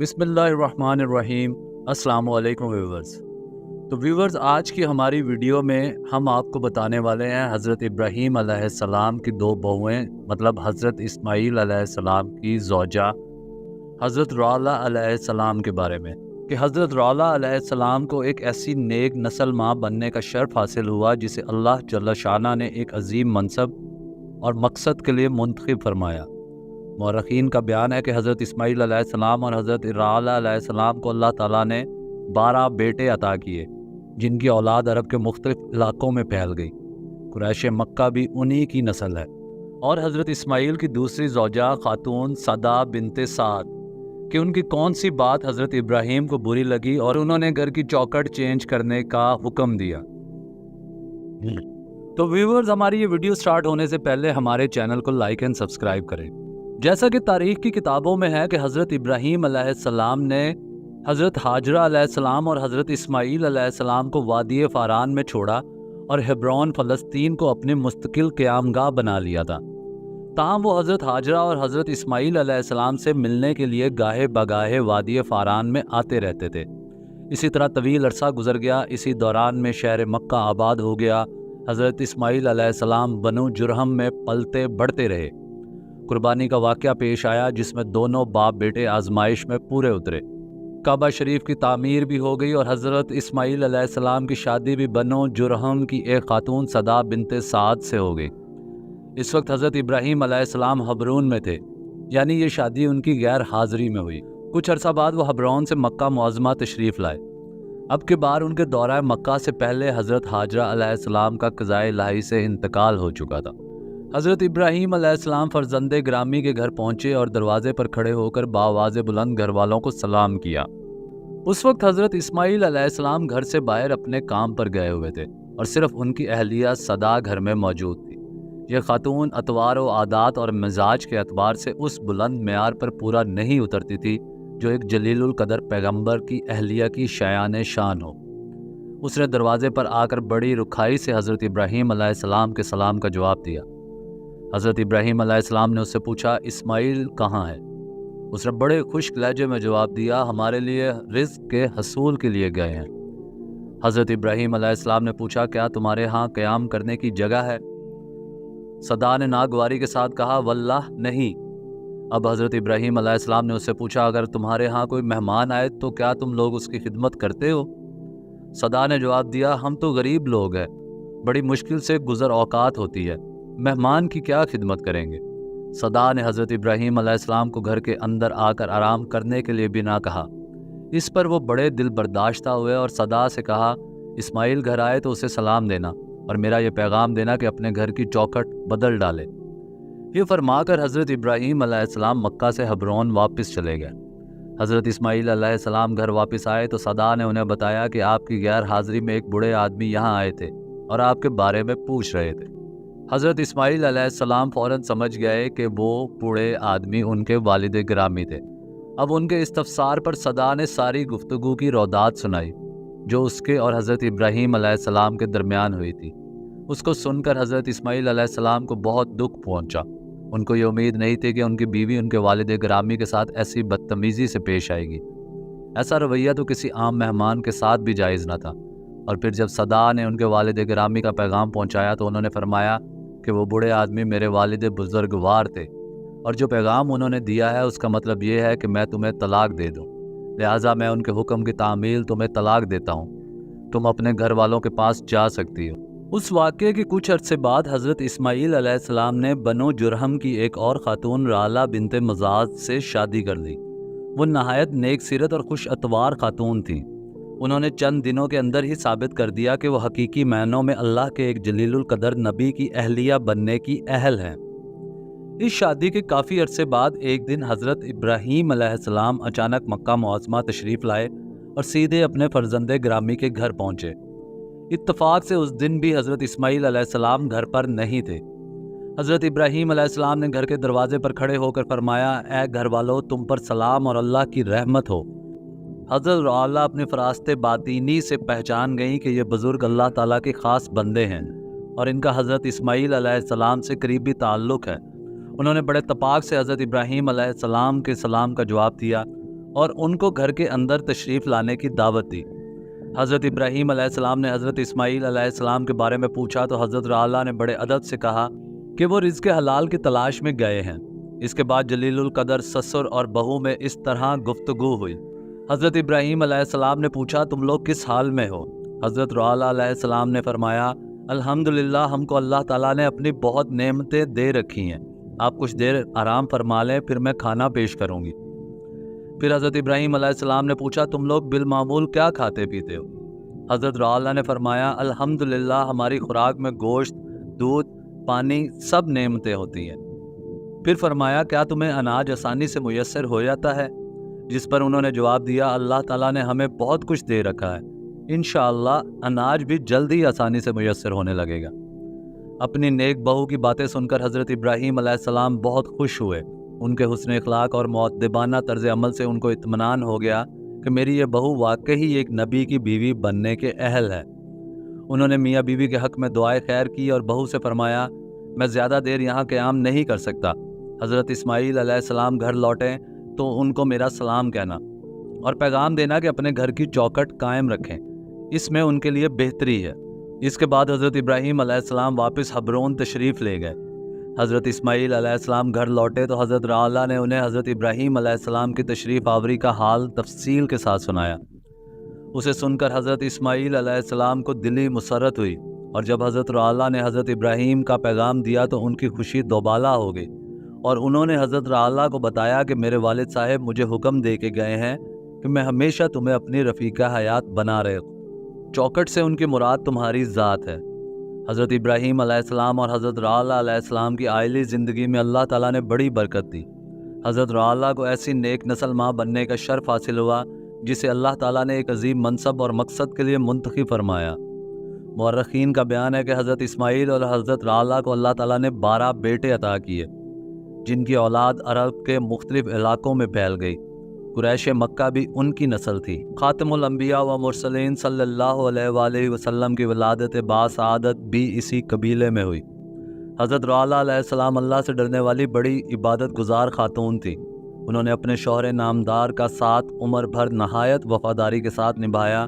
بسم اللہ الرحمن الرحیم۔ السلام علیکم ویورز۔ تو ویورز، آج کی ہماری ویڈیو میں ہم آپ کو بتانے والے ہیں حضرت ابراہیم علیہ السلام کی دو بہویں، مطلب حضرت اسماعیل علیہ السلام کی زوجہ حضرت رعلہ علیہ السلام کے بارے میں، کہ حضرت رعلہ علیہ السلام کو ایک ایسی نیک نسل ماں بننے کا شرف حاصل ہوا جسے اللہ جل شانہ نے ایک عظیم منصب اور مقصد کے لیے منتخب فرمایا۔ مورخین کا بیان ہے کہ حضرت اسماعیل علیہ السلام اور حضرت رعلہ علیہ السلام کو اللہ تعالیٰ نے 12 بیٹے عطا کیے، جن کی اولاد عرب کے مختلف علاقوں میں پھیل گئی۔ قریش مکہ بھی انہی کی نسل ہے۔ اور حضرت اسماعیل کی دوسری زوجہ خاتون صدا بنت سعد، کہ ان کی کون سی بات حضرت ابراہیم کو بری لگی اور انہوں نے گھر کی چوکھٹ چینج کرنے کا حکم دیا۔ تو ویورز، ہماری یہ ویڈیو سٹارٹ ہونے سے پہلے ہمارے چینل کو لائک اینڈ سبسکرائب کریں۔ جیسا کہ تاریخ کی کتابوں میں ہے کہ حضرت ابراہیم علیہ السلام نے حضرت ہاجرہ علیہ السلام اور حضرت اسماعیل علیہ السلام کو وادی فاران میں چھوڑا اور ہیبرون فلسطین کو اپنی مستقل قیام گاہ بنا لیا تھا۔ تاہم وہ حضرت ہاجرہ اور حضرت اسماعیل علیہ السلام سے ملنے کے لیے گاہے بگاہے وادی فاران میں آتے رہتے تھے۔ اسی طرح طویل عرصہ گزر گیا۔ اسی دوران میں شہر مکہ آباد ہو گیا۔ حضرت اسماعیل علیہ السلام بنو جرہم میں پلتے بڑھتے رہے۔ قربانی کا واقعہ پیش آیا جس میں دونوں باپ بیٹے آزمائش میں پورے اترے۔ کعبہ شریف کی تعمیر بھی ہو گئی اور حضرت اسماعیل علیہ السلام کی شادی بھی بنو جرہم کی ایک خاتون صدا بنت سعد سے ہو گئی۔ اس وقت حضرت ابراہیم علیہ السلام حبرون میں تھے، یعنی یہ شادی ان کی غیر حاضری میں ہوئی۔ کچھ عرصہ بعد وہ حبرون سے مکہ معظمہ تشریف لائے۔ اب کے بار ان کے دورہ مکہ سے پہلے حضرت ہاجرہ علیہ السلام کا قضائے الہی سے انتقال ہو چکا تھا۔ حضرت ابراہیم علیہ السلام فرزند گرامی کے گھر پہنچے اور دروازے پر کھڑے ہو کر بآواز بلند گھر والوں کو سلام کیا۔ اس وقت حضرت اسماعیل علیہ السلام گھر سے باہر اپنے کام پر گئے ہوئے تھے اور صرف ان کی اہلیہ صدا گھر میں موجود تھی۔ یہ خاتون اطوار و عادات اور مزاج کے اعتبار سے اس بلند معیار پر پورا نہیں اترتی تھی جو ایک جلیل القدر پیغمبر کی اہلیہ کی شایان شان ہو۔ اس نے دروازے پر آ کر بڑی رکھائی سے حضرت ابراہیم علیہ السلام کے سلام کا جواب دیا۔ حضرت ابراہیم علیہ السلام نے اس سے پوچھا، اسماعیل کہاں ہے؟ اس نے بڑے خشک لہجے میں جواب دیا، ہمارے لیے رزق کے حصول کے لیے گئے ہیں۔ حضرت ابراہیم علیہ السلام نے پوچھا، کیا تمہارے ہاں قیام کرنے کی جگہ ہے؟ صدا نے ناگواری کے ساتھ کہا، واللہ نہیں۔ اب حضرت ابراہیم علیہ السلام نے اس سے پوچھا، اگر تمہارے ہاں کوئی مہمان آئے تو کیا تم لوگ اس کی خدمت کرتے ہو؟ صدا نے جواب دیا، ہم تو غریب لوگ ہیں، بڑی مشکل سے گزر اوقات ہوتی ہے، مہمان کی کیا خدمت کریں گے؟ صدا نے حضرت ابراہیم علیہ السلام کو گھر کے اندر آ کر آرام کرنے کے لیے بھی نہ کہا۔ اس پر وہ بڑے دل برداشتہ ہوئے اور صدا سے کہا، اسماعیل گھر آئے تو اسے سلام دینا اور میرا یہ پیغام دینا کہ اپنے گھر کی چوکھٹ بدل ڈالے۔ یہ فرما کر حضرت ابراہیم علیہ السلام مکہ سے حبرون واپس چلے گئے۔ حضرت اسماعیل علیہ السلام گھر واپس آئے تو صدا نے انہیں بتایا کہ آپ کی غیر حاضری میں ایک بوڑھے آدمی یہاں آئے تھے اور آپ کے بارے میں پوچھ رہے تھے۔ حضرت اسماعیل علیہ السلام فوراً سمجھ گئے کہ وہ بوڑھے آدمی ان کے والد گرامی تھے۔ اب ان کے استفسار پر صدا نے ساری گفتگو کی رودات سنائی جو اس کے اور حضرت ابراہیم علیہ السلام کے درمیان ہوئی تھی۔ اس کو سن کر حضرت اسماعیل علیہ السلام کو بہت دکھ پہنچا۔ ان کو یہ امید نہیں تھی کہ ان کی بیوی ان کے والد گرامی کے ساتھ ایسی بدتمیزی سے پیش آئے گی۔ ایسا رویہ تو کسی عام مہمان کے ساتھ بھی جائز نہ تھا۔ اور پھر جب صدا نے ان کے والد گرامی کا پیغام پہنچایا تو انہوں نے فرمایا کہ وہ بوڑھے آدمی میرے والد بزرگوار تھے اور جو پیغام انہوں نے دیا ہے اس کا مطلب یہ ہے کہ میں تمہیں طلاق دے دوں، لہٰذا میں ان کے حکم کی تعمیل تمہیں طلاق دیتا ہوں، تم اپنے گھر والوں کے پاس جا سکتی ہو۔ اس واقعے کے کچھ عرصے بعد حضرت اسماعیل علیہ السلام نے بنو جرہم کی ایک اور خاتون رعلہ بنت مزاز سے شادی کر لی۔ وہ نہایت نیک سیرت اور خوش اطوار خاتون تھیں۔ انہوں نے چند دنوں کے اندر ہی ثابت کر دیا کہ وہ حقیقی معنوں میں اللہ کے ایک جلیل القدر نبی کی اہلیہ بننے کی اہل ہیں۔ اس شادی کے کافی عرصے بعد ایک دن حضرت ابراہیم علیہ السلام اچانک مکہ معظمہ تشریف لائے اور سیدھے اپنے فرزند گرامی کے گھر پہنچے۔ اتفاق سے اس دن بھی حضرت اسماعیل علیہ السلام گھر پر نہیں تھے۔ حضرت ابراہیم علیہ السلام نے گھر کے دروازے پر کھڑے ہو کر فرمایا، اے گھر والو، تم پر سلام اور اللہ کی رحمت ہو۔ حضرت رعلہ اپنی فراست باطینی سے پہچان گئیں کہ یہ بزرگ اللہ تعالیٰ کے خاص بندے ہیں اور ان کا حضرت اسماعیل علیہ السلام سے قریبی تعلق ہے۔ انہوں نے بڑے تپاک سے حضرت ابراہیم علیہ السلام کے سلام کا جواب دیا اور ان کو گھر کے اندر تشریف لانے کی دعوت دی۔ حضرت ابراہیم علیہ السلام نے حضرت اسماعیل علیہ السلام کے بارے میں پوچھا تو حضرت رعلہ نے بڑے ادب سے کہا کہ وہ رزق حلال کی تلاش میں گئے ہیں۔ اس کے بعد جلیل القدر سسر اور بہو میں اس طرح گفتگو ہوئی۔ حضرت ابراہیم علیہ السلام نے پوچھا تم لوگ کس حال میں ہو؟ حضرت رعلہ علیہ السلام نے فرمایا الحمدللہ ہم کو اللہ تعالیٰ نے اپنی بہت نعمتیں دے رکھی ہیں، آپ کچھ دیر آرام فرما لیں پھر میں کھانا پیش کروں گی۔ پھر حضرت ابراہیم علیہ السلام نے پوچھا تم لوگ بالمعمول کیا کھاتے پیتے ہو؟ حضرت رعلہ نے فرمایا الحمدللہ ہماری خوراک میں گوشت، دودھ، پانی سب نعمتیں ہوتی ہیں۔ پھر فرمایا کیا تمہیں اناج آسانی سے میسر ہو جاتا ہے؟ جس پر انہوں نے جواب دیا اللہ تعالیٰ نے ہمیں بہت کچھ دے رکھا ہے، انشاءاللہ اناج بھی جلد ہی آسانی سے میسر ہونے لگے گا۔ اپنی نیک بہو کی باتیں سن کر حضرت ابراہیم علیہ السلام بہت خوش ہوئے۔ ان کے حسن اخلاق اور مؤدبانہ طرز عمل سے ان کو اطمینان ہو گیا کہ میری یہ بہو واقعی ایک نبی کی بیوی بننے کے اہل ہے۔ انہوں نے میاں بیوی کے حق میں دعائے خیر کی اور بہو سے فرمایا میں زیادہ دیر یہاں قیام نہیں کر سکتا، حضرت اسماعیل علیہ السلام گھر لوٹیں تو ان کو میرا سلام کہنا اور پیغام دینا کہ اپنے گھر کی چوکھٹ قائم رکھیں، اس میں ان کے لیے بہتری ہے۔ اس کے بعد حضرت ابراہیم علیہ السلام واپس حبرون تشریف لے گئے۔ حضرت اسماعیل علیہ السلام گھر لوٹے تو حضرت رعلہ نے انہیں حضرت ابراہیم علیہ السلام کی تشریف آوری کا حال تفصیل کے ساتھ سنایا۔ اسے سن کر حضرت اسماعیل علیہ السلام کو دلی مسرت ہوئی، اور جب حضرت رعلہ نے حضرت ابراہیم کا پیغام دیا تو ان کی خوشی دوبالا ہو گئی، اور انہوں نے حضرت رعلہ کو بتایا کہ میرے والد صاحب مجھے حکم دے کے گئے ہیں کہ میں ہمیشہ تمہیں اپنی رفیقہ حیات بنا رہے ہوں۔ چوکھٹ سے ان کی مراد تمہاری ذات ہے۔ حضرت ابراہیم علیہ السلام اور حضرت رعلہ علیہ السلام کی عائلی زندگی میں اللہ تعالیٰ نے بڑی برکت دی۔ حضرت رعلہ کو ایسی نیک نسل ماں بننے کا شرف حاصل ہوا جسے اللہ تعالیٰ نے ایک عظیم منصب اور مقصد کے لیے منتخب فرمایا۔ مورخین کا بیان ہے کہ حضرت اسماعیل اور حضرت رعلہ کو اللہ تعالیٰ نے 12 بیٹے عطا کیے، جن کی اولاد عرب کے مختلف علاقوں میں پھیل گئی۔ قریش مکہ بھی ان کی نسل تھی۔ خاتم الانبیاء و مرسلین صلی اللہ علیہ وآلہ وسلم کی ولادت باسعادت بھی اسی قبیلے میں ہوئی۔ حضرت رعلہ علیہ السلام اللہ سے ڈرنے والی بڑی عبادت گزار خاتون تھی۔ انہوں نے اپنے شوہر نامدار کا ساتھ عمر بھر نہایت وفاداری کے ساتھ نبھایا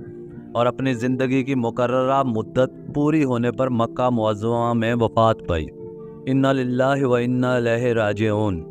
اور اپنی زندگی کی مقررہ مدت پوری ہونے پر مکہ معظمہ میں وفات پائی۔ انا للہ و انا الیہ راجعون۔